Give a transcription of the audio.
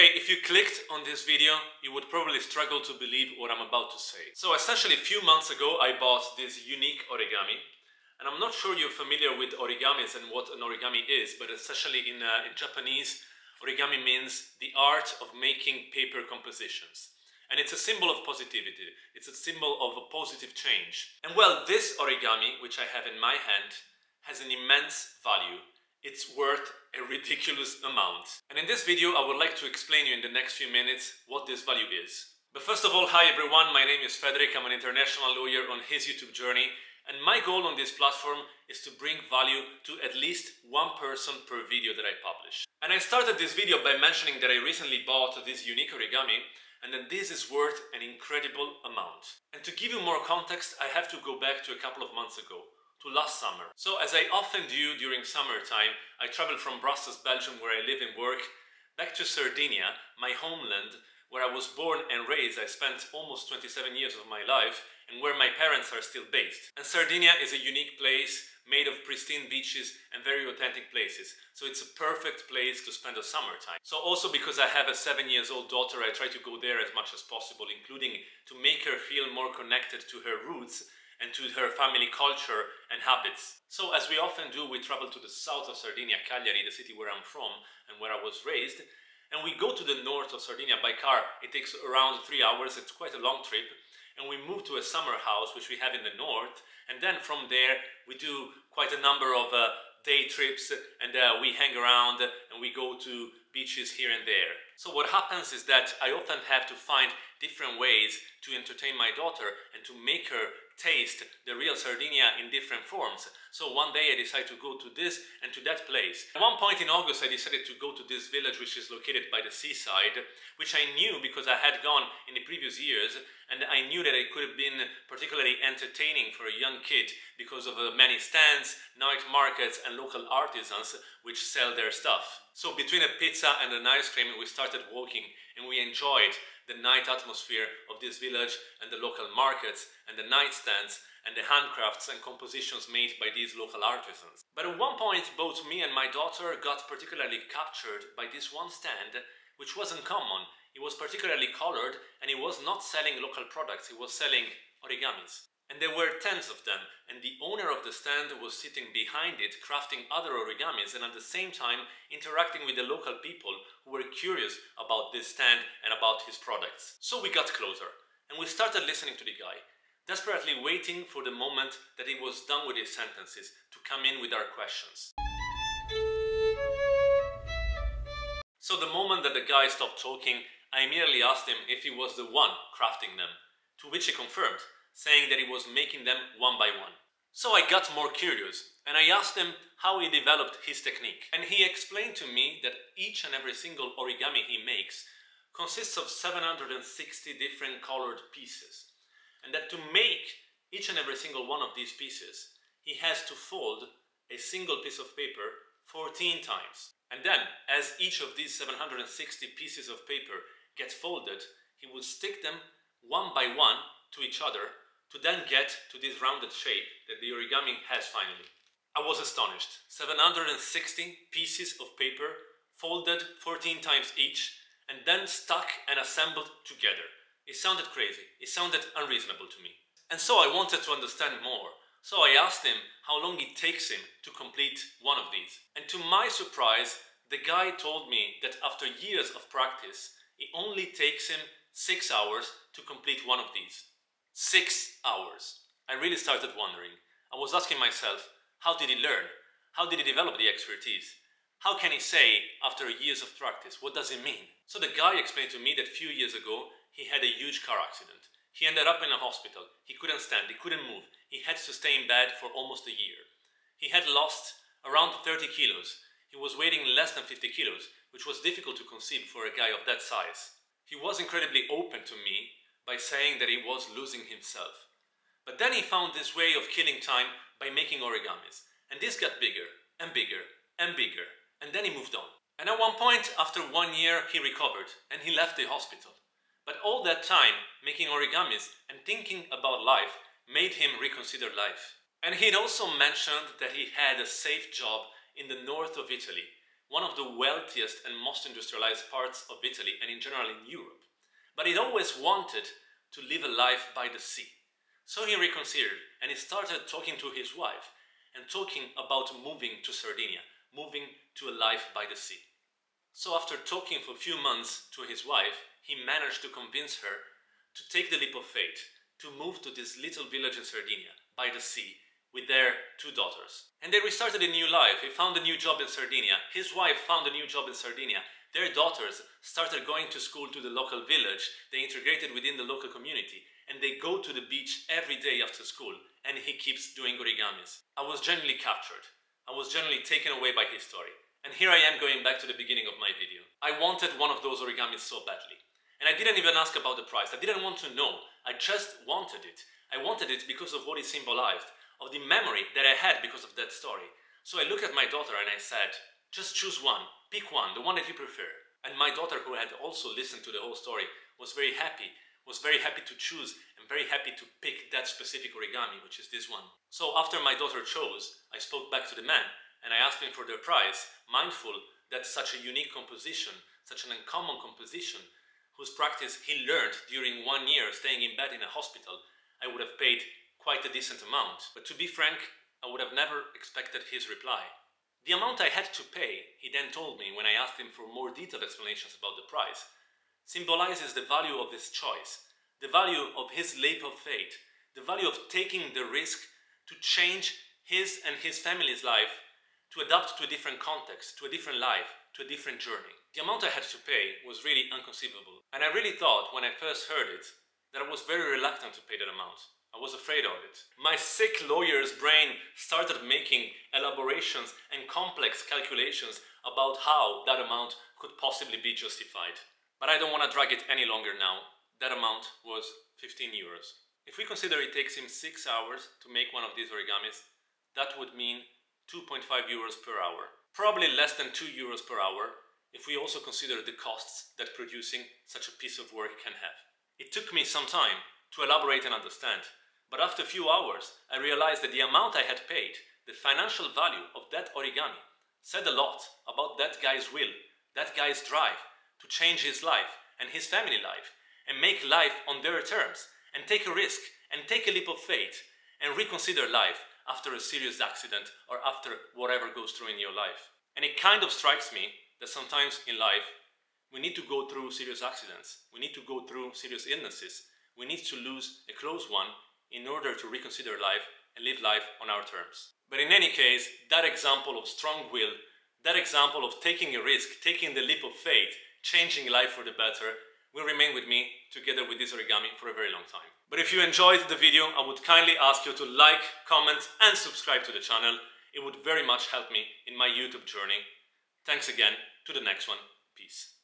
Okay, if you clicked on this video, you would probably struggle to believe what I'm about to say. So essentially, a few months ago, I bought this unique origami. And I'm not sure you're familiar with origamis and what an origami is, but essentially in Japanese, origami means the art of making paper compositions. And it's a symbol of positivity. It's a symbol of a positive change. And well, this origami, which I have in my hand, has an immense value. It's worth a ridiculous amount. And in this video, I would like to explain you in the next few minutes what this value is. But first of all, hi everyone, my name is Federich. I'm an international lawyer on his YouTube journey. And my goal on this platform is to bring value to at least one person per video that I publish. And I started this video by mentioning that I recently bought this unique origami and that this is worth an incredible amount. And to give you more context, I have to go back to a couple of months ago, to last summer. So as I often do during summertime, I travel from Brussels, Belgium, where I live and work, back to Sardinia, my homeland, where I was born and raised. I spent almost 27 years of my life, and where my parents are still based. And Sardinia is a unique place made of pristine beaches and very authentic places. So it's a perfect place to spend the summertime. So also because I have a 7-year-old daughter, I try to go there as much as possible, including to make her feel more connected to her roots and to her family culture and habits. So as we often do, we travel to the south of Sardinia, Cagliari, the city where I'm from and where I was raised, and we go to the north of Sardinia by car. It takes around 3 hours, it's quite a long trip, and we move to a summer house which we have in the north, and then from there we do quite a number of day trips, and we hang around and we go to beaches here and there. So what happens is that I often have to find different ways to entertain my daughter and to make her taste the real Sardinia in different forms. So one day I decided to go to this and to that place. At one point in August I decided to go to this village which is located by the seaside, which I knew because I had gone in the previous years, and I knew that it could have been particularly entertaining for a young kid because of the many stands, night markets and local artisans which sell their stuff. So between a pizza and an ice cream we started walking, and we enjoyed the night atmosphere of this village and the local markets and the nightstands and the handcrafts and compositions made by these local artisans. But at one point both me and my daughter got particularly captured by this one stand which was uncommon. It was particularly colored and it was not selling local products, it was selling origamis. And there were tens of them, and the owner of the stand was sitting behind it crafting other origamis and at the same time interacting with the local people who were curious about this stand and about his products. So we got closer and we started listening to the guy, desperately waiting for the moment that he was done with his sentences to come in with our questions. So the moment that the guy stopped talking, I immediately asked him if he was the one crafting them, to which he confirmed, saying that he was making them one by one. So I got more curious and I asked him how he developed his technique. And he explained to me that each and every single origami he makes consists of 760 different colored pieces. And that to make each and every single one of these pieces, he has to fold a single piece of paper 14 times. And then, as each of these 760 pieces of paper gets folded, he will stick them one by one to each other to then get to this rounded shape that the origami has finally. I was astonished. 760 pieces of paper folded 14 times each and then stuck and assembled together. It sounded crazy. It sounded unreasonable to me. And so I wanted to understand more. So I asked him how long it takes him to complete one of these. And to my surprise, the guy told me that after years of practice, it only takes him 6 hours to complete one of these. 6 hours. I really started wondering. I was asking myself, how did he learn? How did he develop the expertise? How can he say, after years of practice, what does it mean? So the guy explained to me that a few years ago, he had a huge car accident. He ended up in a hospital. He couldn't stand, he couldn't move. He had to stay in bed for almost a year. He had lost around 30 kilos. He was weighing less than 50 kilos, which was difficult to conceive for a guy of that size. He was incredibly open to me by saying that he was losing himself. But then he found this way of killing time by making origamis. And this got bigger and bigger and bigger. And then he moved on. And at one point, after 1 year, he recovered and he left the hospital. But all that time, making origamis and thinking about life made him reconsider life. And he'd also mentioned that he had a safe job in the north of Italy, one of the wealthiest and most industrialized parts of Italy and in general in Europe. But he always wanted to live a life by the sea. So he reconsidered and he started talking to his wife and talking about moving to Sardinia, moving to a life by the sea. So after talking for a few months to his wife, he managed to convince her to take the leap of faith, to move to this little village in Sardinia, by the sea, with their 2 daughters. And they restarted a new life. He found a new job in Sardinia. His wife found a new job in Sardinia. Their daughters started going to school to the local village. They integrated within the local community. And they go to the beach every day after school. And he keeps doing origamis. I was genuinely captured. I was genuinely taken away by his story. And here I am going back to the beginning of my video. I wanted one of those origamis so badly. And I didn't even ask about the price. I didn't want to know. I just wanted it. I wanted it because of what it symbolized, of the memory that I had because of that story. So I looked at my daughter and I said, just choose one. Pick one, the one that you prefer. And my daughter, who had also listened to the whole story, was very happy to choose and very happy to pick that specific origami, which is this one. So after my daughter chose, I spoke back to the man and I asked him for their price, mindful that such a unique composition, such an uncommon composition, whose practice he learned during 1 year staying in bed in a hospital, I would have paid quite a decent amount. But to be frank, I would have never expected his reply. The amount I had to pay, he then told me when I asked him for more detailed explanations about the price, symbolizes the value of his choice, the value of his leap of faith, the value of taking the risk to change his and his family's life, to adapt to a different context, to a different life, to a different journey. The amount I had to pay was really inconceivable. And I really thought, when I first heard it, that I was very reluctant to pay that amount. I was afraid of it. My sick lawyer's brain started making elaborations and complex calculations about how that amount could possibly be justified. But I don't want to drag it any longer now. That amount was 15 euros. If we consider it takes him 6 hours to make one of these origamis, that would mean 2.5 euros per hour. Probably less than 2 euros per hour if we also consider the costs that producing such a piece of work can have. It took me some time to elaborate and understand, but after a few hours I realized that the amount I had paid, the financial value of that origami, said a lot about that guy's will, that guy's drive to change his life and his family life and make life on their terms and take a risk and take a leap of faith and reconsider life after a serious accident or after whatever goes through in your life. And it kind of strikes me that sometimes in life we need to go through serious accidents, we need to go through serious illnesses, we need to lose a close one in order to reconsider life and live life on our terms. But in any case, that example of strong will, that example of taking a risk, taking the leap of faith, changing life for the better, will remain with me together with this origami for a very long time. But if you enjoyed the video, I would kindly ask you to like, comment and subscribe to the channel. It would very much help me in my YouTube journey. Thanks again. To the next one. Peace.